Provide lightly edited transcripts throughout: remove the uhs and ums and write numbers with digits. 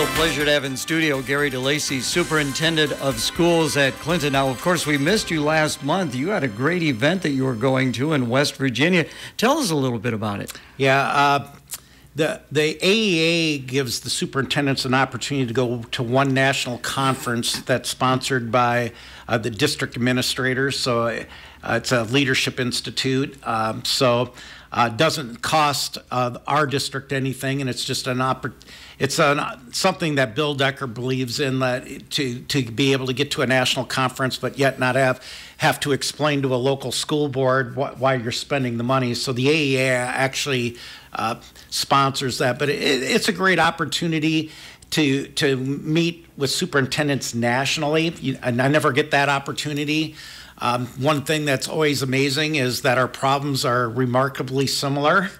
Real pleasure to have in studio Gary DeLacy, Superintendent of Schools at Clinton. Now, of course, we missed you last month. You had a great event that you were going to in West Virginia. Tell us a little bit about it. Yeah, the AEA gives the superintendents an opportunity to go to one national conference that's sponsored by the district administrators. So it's a leadership institute. It doesn't cost our district anything, and it's just something that Bill Decker believes in, that to be able to get to a national conference, but yet not have to explain to a local school board why you're spending the money. So the AEA actually sponsors that, but it's a great opportunity to meet with superintendents nationally, and I never get that opportunity. One thing that's always amazing is that our problems are remarkably similar.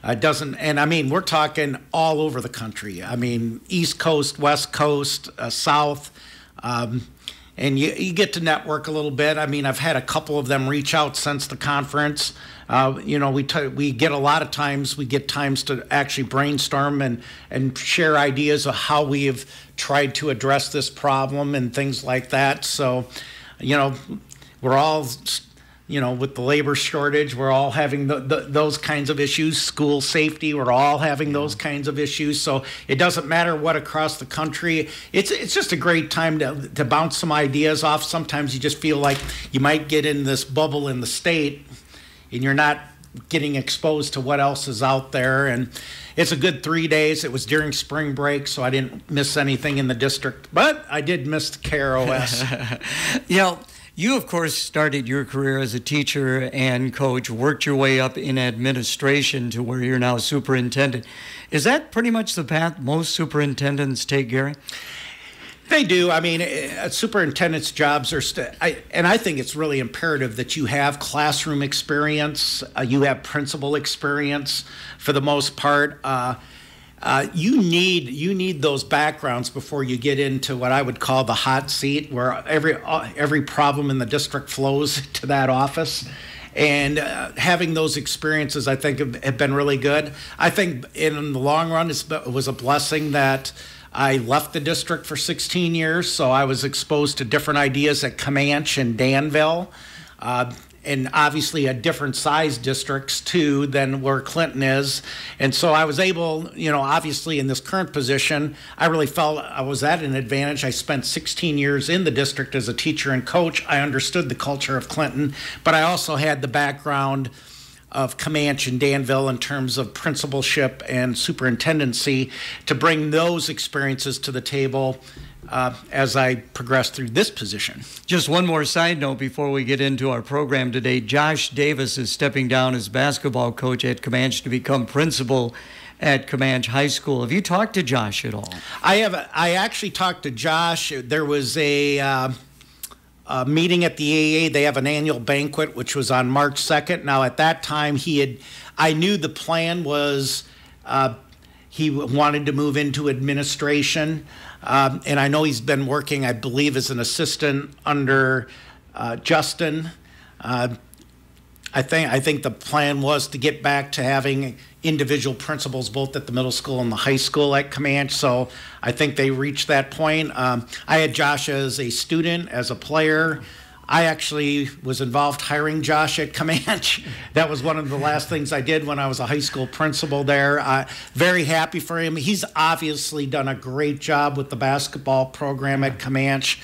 We're talking all over the country. I mean, East Coast, West Coast, South, and you get to network a little bit. I mean, I've had a couple of them reach out since the conference. We get a lot of times, we get times to actually brainstorm and share ideas of how we have tried to address this problem and things like that. So, we're all, with the labor shortage, we're all having those kinds of issues. School safety, we're all having those kinds of issues. So it doesn't matter what across the country. It's just a great time to bounce some ideas off. Sometimes you just feel like you might get in this bubble in the state, and you're not getting exposed to what else is out there. And it's a good 3 days. It was during spring break, so I didn't miss anything in the district, but I did miss the KROS. You, of course, started your career as a teacher and coach, worked your way up in administration to where you're now superintendent. Is that pretty much the path most superintendents take, Gary? They do. I mean, superintendents' jobs are, and I think it's really imperative that you have classroom experience, you have principal experience for the most part. You need those backgrounds before you get into what I would call the hot seat, where every problem in the district flows to that office. And having those experiences, I think, have been really good. I think in the long run, it was a blessing that I left the district for 16 years, so I was exposed to different ideas at Comanche and Danville. And obviously at different size districts too than where Clinton is. And so I was able, obviously in this current position, I really felt I was at an advantage. I spent 16 years in the district as a teacher and coach. I understood the culture of Clinton, but I also had the background of Comanche and Danville in terms of principalship and superintendency to bring those experiences to the table as I progress through this position. Just one more side note before we get into our program today. Josh Davis is stepping down as basketball coach at Comanche to become principal at Comanche High School. Have you talked to Josh at all? I have. I actually talked to Josh. There was a meeting at the AAA. They have an annual banquet, which was on March 2nd. Now, at that time, I knew the plan was he wanted to move into administration. And I know he's been working, I believe, as an assistant under Justin. I think the plan was to get back to having individual principals both at the middle school and the high school at Comanche. So I think they reached that point. I had Josh as a student, as a player. I actually was involved hiring Josh at Comanche. That was one of the last things I did when I was a high school principal there. Very happy for him. He's obviously done a great job with the basketball program at Comanche.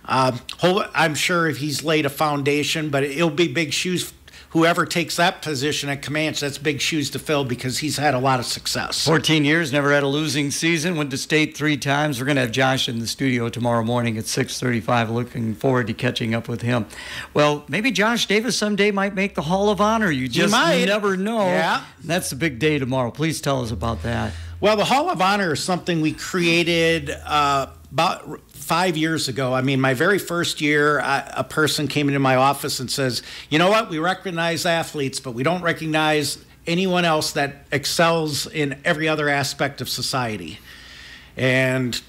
I'm sure he's laid a foundation, but it'll be big shoes. Whoever takes that position at Comanche, that's big shoes to fill because he's had a lot of success. 14 years, never had a losing season, went to state 3 times. We're going to have Josh in the studio tomorrow morning at 6:35. Looking forward to catching up with him. Well, maybe Josh Davis someday might make the Hall of Honor. You just never know. Yeah. That's the big day tomorrow. Please tell us about that. Well, the Hall of Honor is something we created about 5 years ago. I mean, my very first year, a person came into my office and says, you know what, we recognize athletes, but we don't recognize anyone else that excels in every other aspect of society. And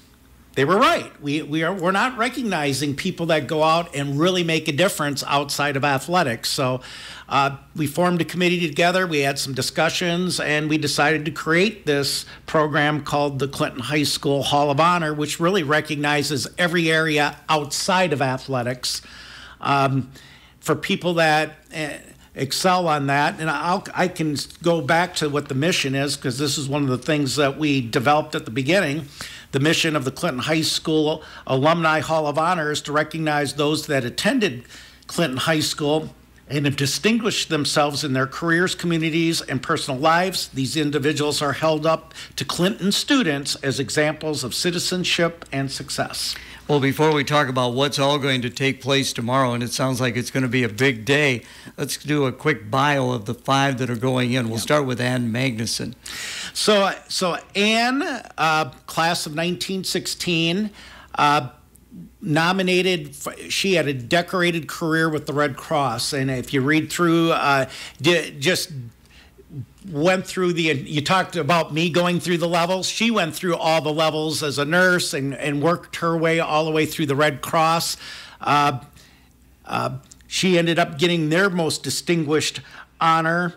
they were right. We're not recognizing people that go out and really make a difference outside of athletics. So we formed a committee together. We had some discussions, and we decided to create this program called the Clinton High School Hall of Honor, which really recognizes every area outside of athletics for people that excel on that. And I can go back to what the mission is, because this is one of the things that we developed at the beginning. The mission of the Clinton High School Alumni Hall of Honor is to recognize those that attended Clinton High School and have distinguished themselves in their careers, communities, and personal lives. These individuals are held up to Clinton students as examples of citizenship and success. Well, before we talk about what's all going to take place tomorrow, and it sounds like it's going to be a big day, let's do a quick bio of the 5 that are going in. We'll start with Ann Magnuson. So Ann, class of 1916, nominated. She had a decorated career with the Red Cross, and if you read through, just went through you talked about me going through the levels. She went through all the levels as a nurse and worked her way all the way through the Red Cross. She ended up getting their most distinguished honor,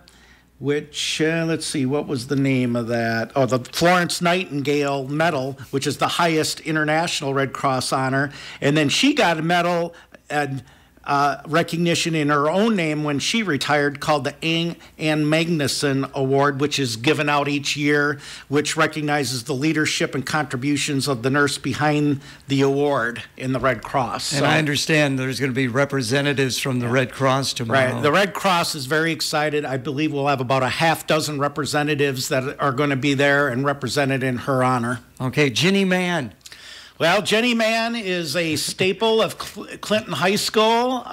which, let's see, what was the name of that? Oh, the Florence Nightingale Medal, which is the highest international Red Cross honor. And then she got a medal and recognition in her own name when she retired, called the Ann Magnuson Award, which is given out each year, which recognizes the leadership and contributions of the nurse behind the award in the Red Cross. And I understand there's going to be representatives from the Red Cross tomorrow. Right. The Red Cross is very excited. I believe we'll have about a half dozen representatives that are going to be there and represented in her honor. Okay, Ginny Mann. Well, Jenny Mann is a staple of Clinton High School.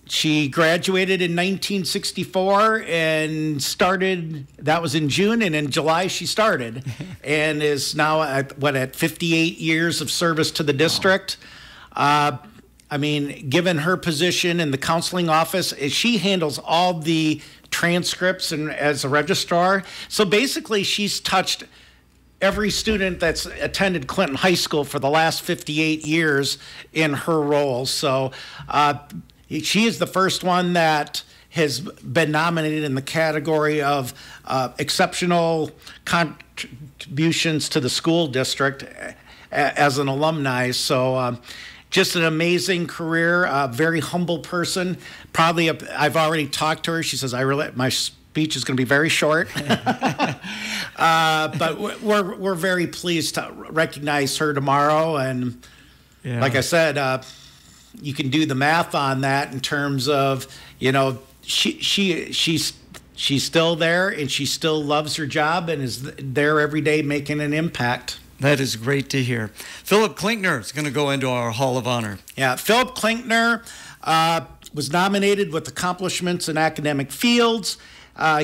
She graduated in 1964 and started, that was in June, and in July she started, and is now at 58 years of service to the district. I mean, given her position in the counseling office, she handles all the transcripts and as a registrar. So basically she's touched every student that's attended Clinton High School for the last 58 years in her role. So she is the first one that has been nominated in the category of exceptional contributions to the school district as an alumni. So just an amazing career, very humble person. Probably, I've already talked to her. She says, my speech is going to be very short. But we're very pleased to recognize her tomorrow. And like I said, you can do the math on that in terms of, she's still there and she still loves her job and is there every day making an impact. That is great to hear. Philip Klinkner is going to go into our Hall of Honor. Yeah, Philip Klinkner was nominated with accomplishments in academic fields.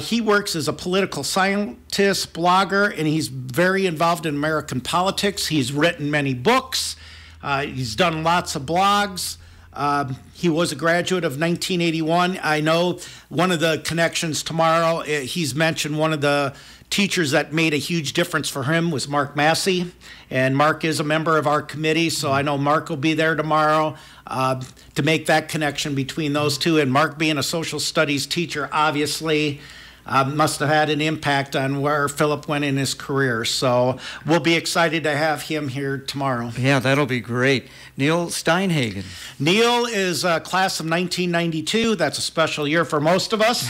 He works as a political scientist, blogger, and he's very involved in American politics. He's written many books. He's done lots of blogs. He was a graduate of 1981. I know one of the connections tomorrow, he's mentioned one of the teachers that made a huge difference for him was Mark Massey, and Mark is a member of our committee, so I know Mark will be there tomorrow to make that connection between those two. And Mark, being a social studies teacher, obviously must have had an impact on where Philip went in his career. So we'll be excited to have him here tomorrow. Yeah, that'll be great. Neil Steinhagen. Neil is a class of 1992. That's a special year for most of us.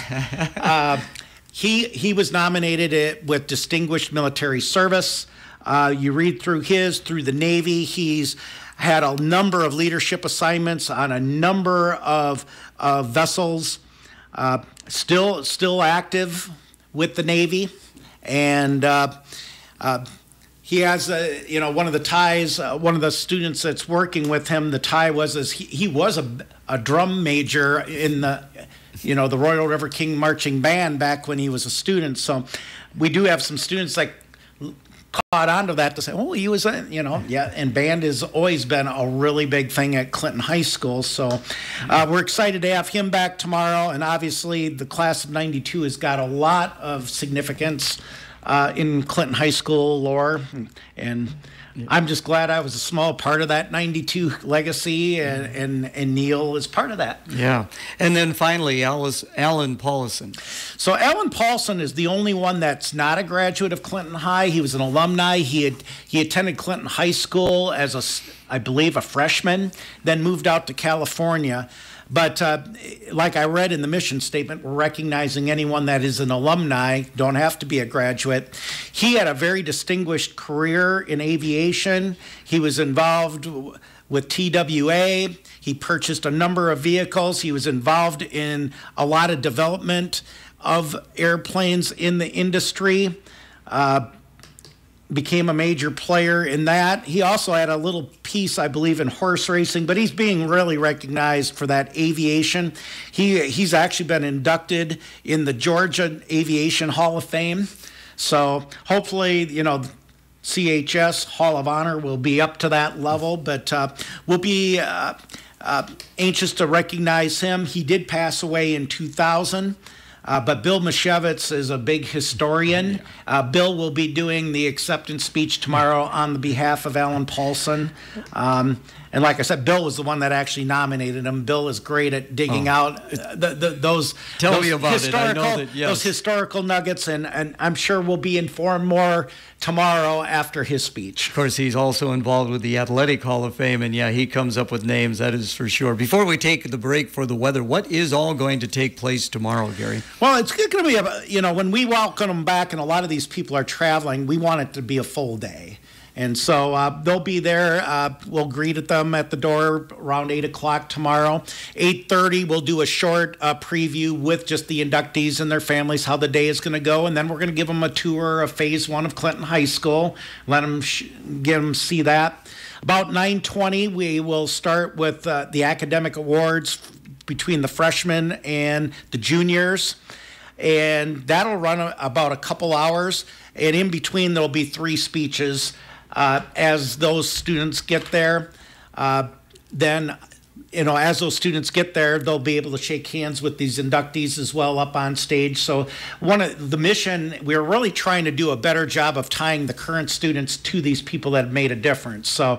He was nominated with Distinguished Military Service. You read through the Navy. He's had a number of leadership assignments on a number of vessels. Still active with the Navy, and he has one of the ties. One of the students that's working with him, the tie was he was a drum major in the Royal River King Marching Band back when he was a student. So we do have some students that caught onto that to say, oh, he was, and band has always been a really big thing at Clinton High School. So we're excited to have him back tomorrow. And obviously the class of 92 has got a lot of significance in Clinton High School lore, and I'm just glad I was a small part of that 92 legacy, and Neil is part of that. Yeah. And then finally, Alan Paulson. So Alan Paulson is the only one that's not a graduate of Clinton High. He was an alumni. He attended Clinton High School as I believe a freshman, then moved out to California. But like I read in the mission statement, we're recognizing anyone that is an alumni, don't have to be a graduate. He had a very distinguished career in aviation. He was involved with TWA. He purchased a number of vehicles. He was involved in a lot of development of airplanes in the industry. Became a major player in that. He also had a little piece, I believe, in horse racing, but he's being really recognized for that aviation. He's actually been inducted in the Georgia Aviation Hall of Fame. So hopefully, CHS Hall of Honor will be up to that level, but we'll be anxious to recognize him. He did pass away in 2000. But Bill Mashevitz is a big historian. Bill will be doing the acceptance speech tomorrow on the behalf of Alan Paulson. And like I said, Bill was the one that actually nominated him. Bill is great at digging out those historical nuggets, and I'm sure we'll be informed more tomorrow after his speech. Of course, he's also involved with the Athletic Hall of Fame, and he comes up with names, that is for sure. Before we take the break for the weather, what is all going to take place tomorrow, Gary? Well, it's going to be, when we welcome them back and a lot of these people are traveling, we want it to be a full day. And so they'll be there. We'll greet them at the door around 8 o'clock tomorrow. 8:30, we'll do a short preview with just the inductees and their families, how the day is going to go. And then we're going to give them a tour of Phase 1 of Clinton High School, let them get them see that. About 9:20, we will start with the academic awards between the freshmen and the juniors. And that'll run about a couple hours. And in between, there'll be 3 speeches. As those students get there, then, as those students get there, they'll be able to shake hands with these inductees as well up on stage. So one of the mission, we're really trying to do a better job of tying the current students to these people that have made a difference. So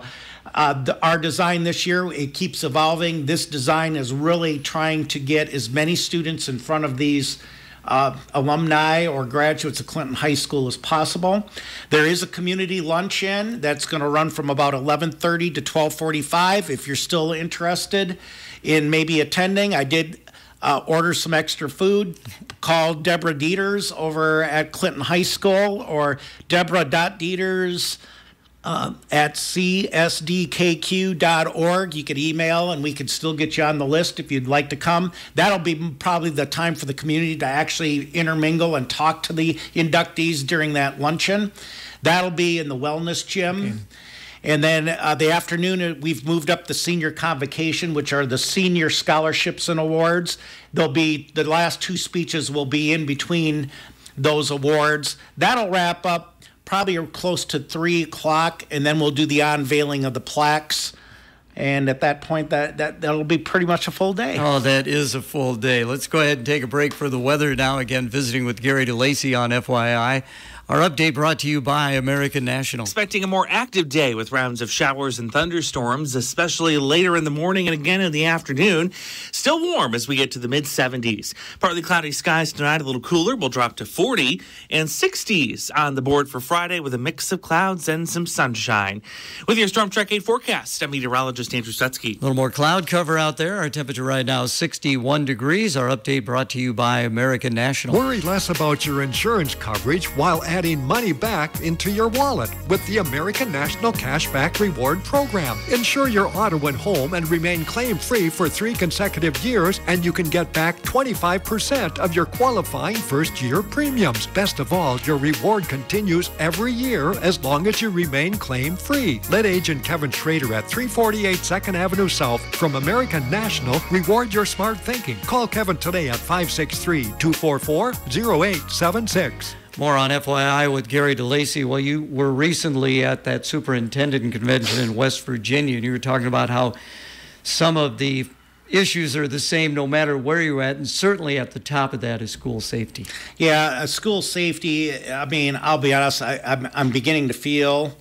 our design this year, it keeps evolving. This design is really trying to get as many students in front of these alumni or graduates of Clinton High School as possible. There is a community luncheon that's going to run from about 11:30 to 12:45. If you're still interested in maybe attending, I did order some extra food. Call Deborah Dieters over at Clinton High School, or Deborah.Dieters at csdkq.org. You could email and we could still get you on the list if you'd like to come. That'll be probably the time for the community to actually intermingle and talk to the inductees during that luncheon. That'll be in the wellness gym. Okay. And then the afternoon, we've moved up the senior convocation, which are the senior scholarships and awards. The last 2 speeches will be in between those awards. That'll wrap up probably close to 3 o'clock, and then we'll do the unveiling of the plaques. And at that point, that'll be pretty much a full day. Oh, that is a full day. Let's go ahead and take a break for the weather now. Again, visiting with Gary DeLacy on FYI. Our update brought to you by American National. Expecting a more active day with rounds of showers and thunderstorms, especially later in the morning and again in the afternoon. Still warm as we get to the mid-70s. Partly cloudy skies tonight, a little cooler. We'll drop to 40 and 60s on the board for Friday with a mix of clouds and some sunshine. With your Storm Track 8 forecast, I'm meteorologist Andrew Sutsky. A little more cloud cover out there. Our temperature right now is 61 degrees. Our update brought to you by American National. Worry less about your insurance coverage while adding money back into your wallet with the American National Cashback Reward Program. Insure your auto and home and remain claim-free for 3 consecutive years, and you can get back 25% of your qualifying first-year premiums. Best of all, your reward continues every year as long as you remain claim-free. Let Agent Kevin Schrader at 348 2nd Avenue South from American National reward your smart thinking. Call Kevin today at 563-244-0876. More on FYI with Gary DeLacy. Well, you were recently at that superintendent convention in West Virginia, and you were talking about how some of the issues are the same no matter where you're at, and certainly at the top of that is school safety. Yeah, school safety, I mean, I'll be honest, I'm beginning to feel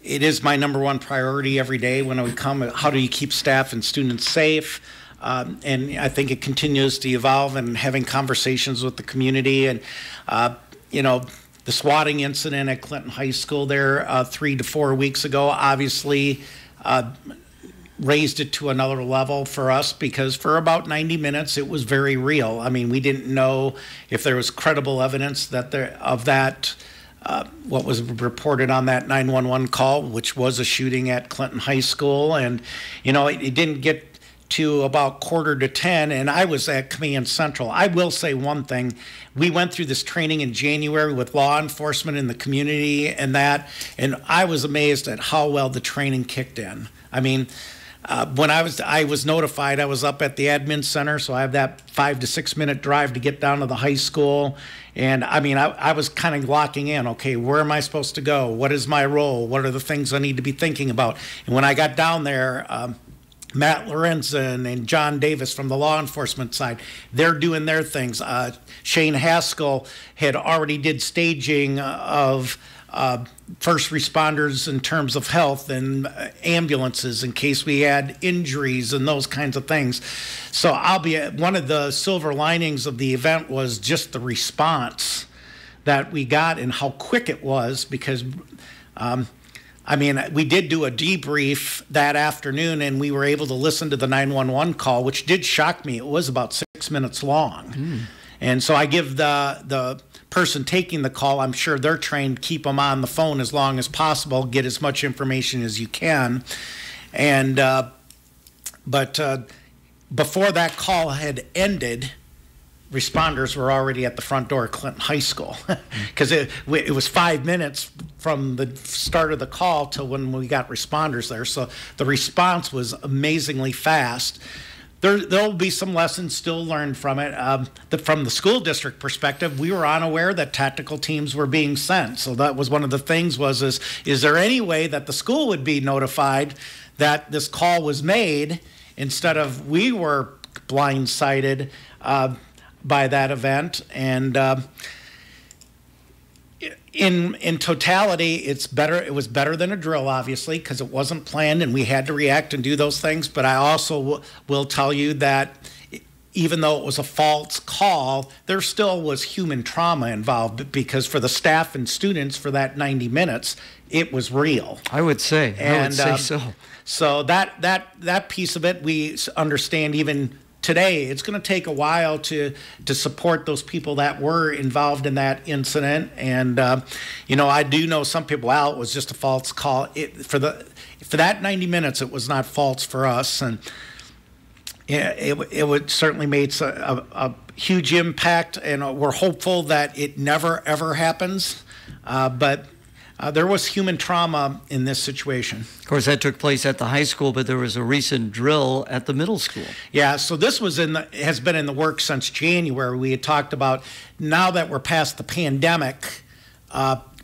it is my number one priority every day when I come. How do you keep staff and students safe? And I think it continues to evolve, and having conversations with the community. And, the swatting incident at Clinton High School there 3 to 4 weeks ago obviously raised it to another level for us, because for about 90 minutes it was very real. I mean, we didn't know if there was credible evidence that what was reported on that 911 call, which was a shooting at Clinton High School. And, it didn't get to about 9:45, and I was at Command Central. I will say one thing. We went through this training in January with law enforcement in the community and I was amazed at how well the training kicked in. I mean, when I was notified, I was up at the admin center, so I have that 5 to 6 minute drive to get down to the high school. And I mean, I was kind of locking in, okay, where am I supposed to go? What is my role? What are the things I need to be thinking about? And when I got down there, Matt Lorenzen and John Davis from the law enforcement side, they're doing their things. Shane Haskell had already did staging of first responders in terms of health and ambulances in case we had injuries and those kinds of things. So one of the silver linings of the event was just the response that we got and how quick it was, because we did do a debrief that afternoon, and we were able to listen to the 911 call, which did shock me. It was about 6 minutes long. And so I give the person taking the call, I'm sure they're trained, keep them on the phone as long as possible, get as much information as you can. And but before that call had ended, responders were already at the front door of Clinton High School, because it was 5 minutes from the start of the call till when we got responders there. So the response was amazingly fast. There'll be some lessons still learned from it. From the school district perspective, we were unaware that tactical teams were being sent. So that was one of the things is there any way that the school would be notified that this call was made, instead of we were blindsided by that event. And in totality, it's better. It was better than a drill, obviously, because it wasn't planned and we had to react and do those things. But I also will tell you that even though it was a false call, there still was human trauma involved, because for the staff and students for that 90 minutes, it was real. I would say so. So that piece of it, we understand even today. It's going to take a while to support those people that were involved in that incident. And, I do know some people, it was just a false call. For that 90 minutes, it was not false for us. And it would certainly made a huge impact. And we're hopeful that it never, ever happens. But there was human trauma in this situation. Of course, that took place at the high school, but there was a recent drill at the middle school. Yeah, so this has been in the works since January. We had talked about, now that we're past the pandemic,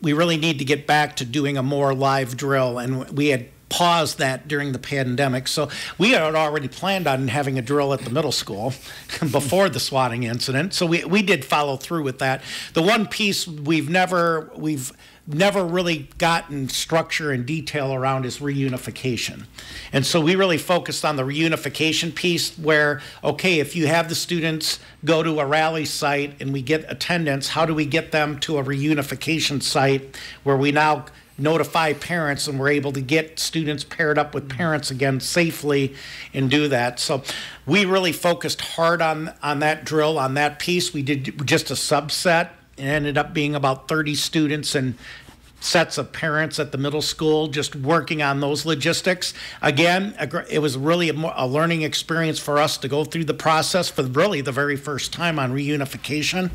we really need to get back to doing a more live drill, and we had paused that during the pandemic. So we had already planned on having a drill at the middle school before the swatting incident. So we did follow through with that. The one piece we've never really gotten structure and detail around is reunification. And so we really focused on the reunification piece where, okay, if you have the students go to a rally site and we get attendance, how do we get them to a reunification site where we now notify parents and we're able to get students paired up with parents again safely and do that. So we really focused hard on that drill, on that piece. We did just a subset. It ended up being about 30 students and sets of parents at the middle school just working on those logistics. Again, it was really a learning experience for us to go through the process for really the very first time on reunification.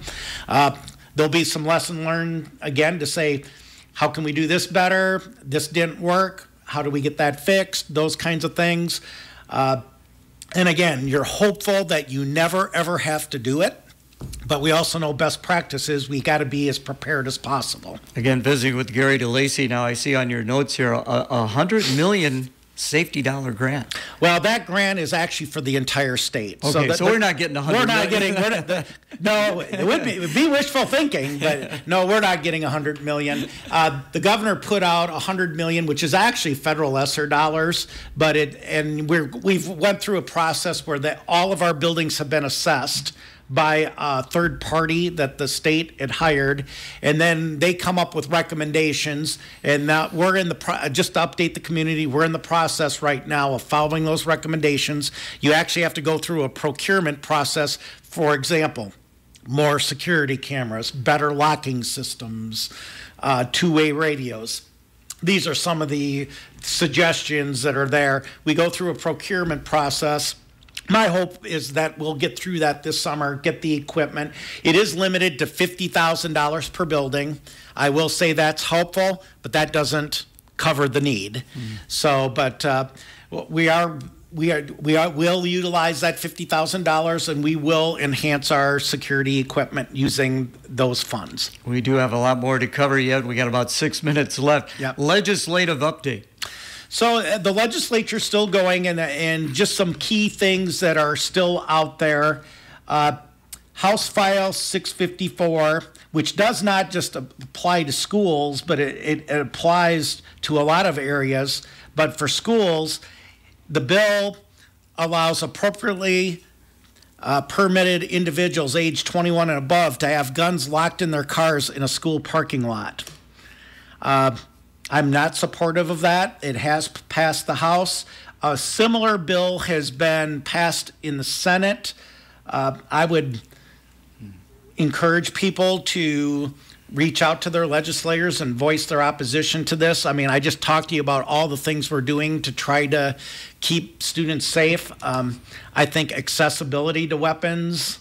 There'll be some lesson learned again to say, how can we do this better? This didn't work. How do we get that fixed? Those kinds of things. And again, you're hopeful that you never, ever have to do it. But we also know best practices. We got to be as prepared as possible. Again, visiting with Gary DeLacy. Now, I see on your notes here $100 million safety dollar grant. Well, that grant is actually for the entire state. Okay, so we're not getting $100 million. We're not getting. No, it would be wishful thinking, but no, we're not getting $100 million. The governor put out $100 million, which is actually federal ESSER dollars, but we've went through a process where all of our buildings have been assessed by a third party that the state had hired, and then they come up with recommendations, and now we're in just to update the community, we're in the process right now of following those recommendations. You actually have to go through a procurement process. For example, more security cameras, better locking systems, two-way radios. These are some of the suggestions that are there. We go through a procurement process. My hope is that we'll get through that this summer, get the equipment. It is limited to $50,000 per building. I will say that's helpful, but that doesn't cover the need. So, but we'll utilize that $50,000, and we will enhance our security equipment using those funds. We do have a lot more to cover yet. We got about 6 minutes left. Yep. Legislative update. So the legislature's still going, and just some key things that are still out there. House File 654, which does not just apply to schools, but it applies to a lot of areas. But for schools, the bill allows appropriately permitted individuals age 21 and above to have guns locked in their cars in a school parking lot. I'm not supportive of that. It has passed the House. A similar bill has been passed in the Senate. I would encourage people to reach out to their legislators and voice their opposition to this. I mean, I just talked to you about all the things we're doing to try to keep students safe. I think accessibility to weapons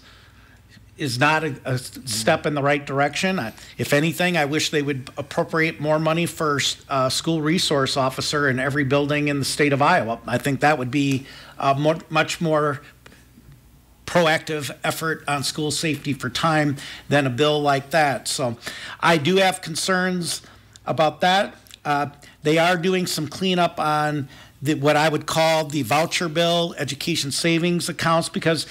is not a step in the right direction. If anything, I wish they would appropriate more money for a school resource officer in every building in the state of Iowa. I think that would be a much more proactive effort on school safety for time than a bill like that. So I do have concerns about that. They are doing some cleanup on what I would call the voucher bill, education savings accounts, because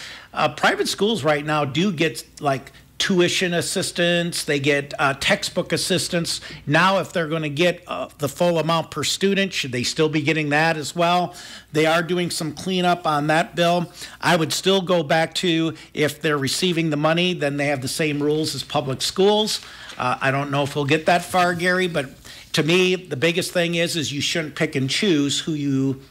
private schools right now do get like tuition assistance, they get textbook assistance. Now, if they're going to get the full amount per student, should they still be getting that as well? They are doing some cleanup on that bill. I would still go back to, if they're receiving the money, then they have the same rules as public schools. I don't know if we'll get that far, Gary, but to me, the biggest thing is you shouldn't pick and choose who you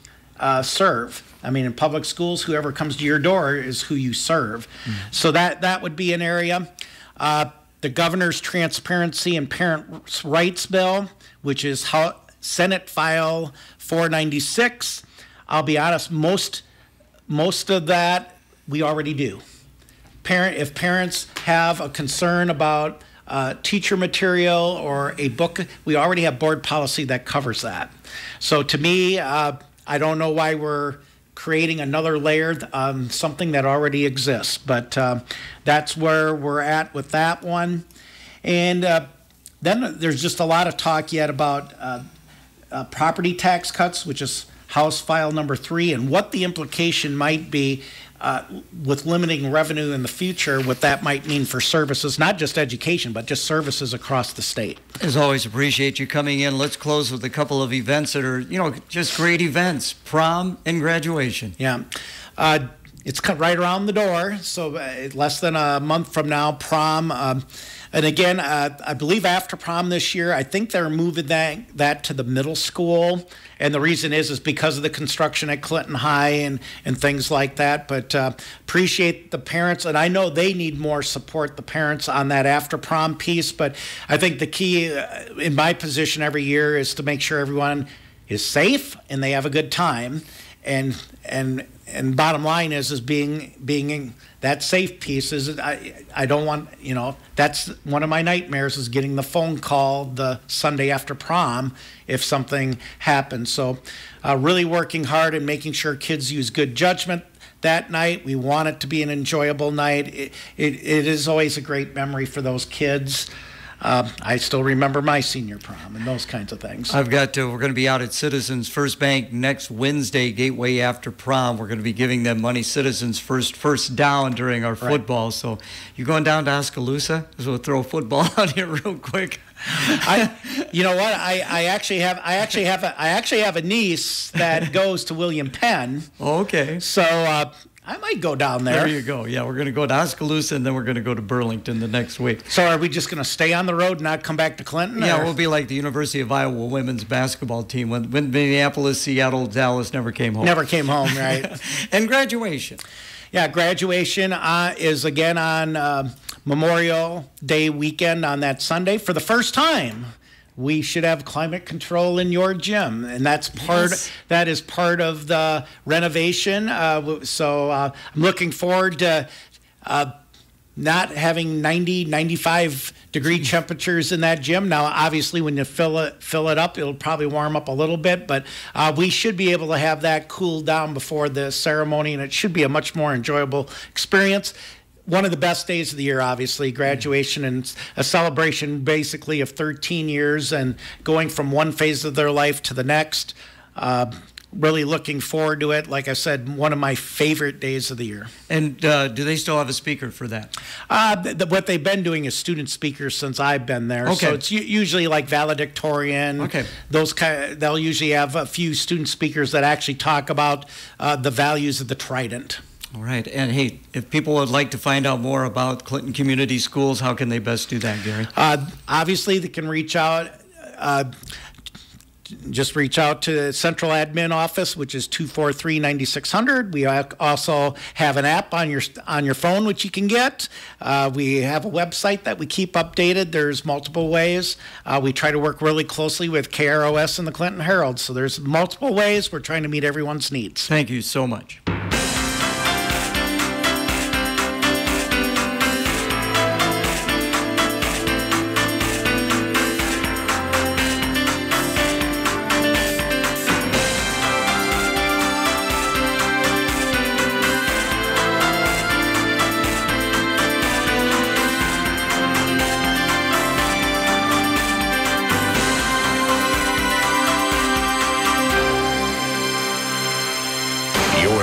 serve. I mean, in public schools, whoever comes to your door is who you serve. So that would be an area. The governor's transparency and parents' rights bill, which is Senate File 496. I'll be honest, most of that we already do. If parents have a concern about teacher material or a book, we already have board policy that covers that. So to me, I don't know why we're creating another layer on something that already exists, but that's where we're at with that one. And then there's just a lot of talk yet about property tax cuts, which is House File number 3, and what the implication might be with limiting revenue in the future, what that might mean for services, not just education, but just services across the state. As always, appreciate you coming in. Let's close with a couple of events that are, just great events, prom and graduation. Yeah. It's right around the door, so less than a month from now, prom. And again, I believe after prom this year, I think they're moving that to the middle school. And the reason is because of the construction at Clinton High and things like that. But appreciate the parents, and I know they need more support, the parents, on that after prom piece. But I think the key in my position every year is to make sure everyone is safe and they have a good time. And bottom line is being that safe piece is I don't want, that's one of my nightmares, is getting the phone call the Sunday after prom if something happens. So really working hard and making sure kids use good judgment that night. We want it to be an enjoyable night. It is always a great memory for those kids. I still remember my senior prom and those kinds of things. We're going to be out at Citizens First Bank next Wednesday, Gateway after prom. We're going to be giving them money, Citizens first down during our football. So you going down to Oskaloosa? So we'll throw a football out here real quick. You know what? I actually have a niece that goes to William Penn. Okay. So I might go down there. There you go. Yeah, we're going to go to Oskaloosa, and then we're going to go to Burlington the next week. So are we just going to stay on the road and not come back to Clinton? Yeah, we'll be like the University of Iowa women's basketball team when Minneapolis, Seattle, Dallas never came home. Never came home, right? And graduation. Yeah, graduation is again on Memorial Day weekend on that Sunday. For the first time, we should have climate control in your gym, and that is part of the renovation. So I'm looking forward to not having 90, 95 degree temperatures in that gym. Now, obviously, when you fill it up, it'll probably warm up a little bit, but we should be able to have that cool down before the ceremony, and it should be a much more enjoyable experience. One of the best days of the year, obviously, graduation, and a celebration basically of 13 years and going from one phase of their life to the next. Really looking forward to it. Like I said, one of my favorite days of the year. And do they still have a speaker for that? What they've been doing is student speakers since I've been there. Okay. So it's usually like valedictorian. Okay. They'll usually have a few student speakers that actually talk about the values of the Trident. All right. And, hey, if people would like to find out more about Clinton Community Schools, how can they best do that, Gary? Obviously, they can reach out. Just reach out to the Central Admin Office, which is 243-9600. We also have an app on your phone, which you can get. We have a website that we keep updated. There's multiple ways. We try to work really closely with KROS and the Clinton Herald. So there's multiple ways. We're trying to meet everyone's needs. Thank you so much.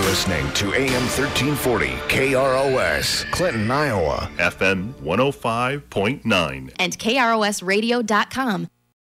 Listening to AM 1340 KROS, Clinton, Iowa. FM 105.9. And KROSradio.com.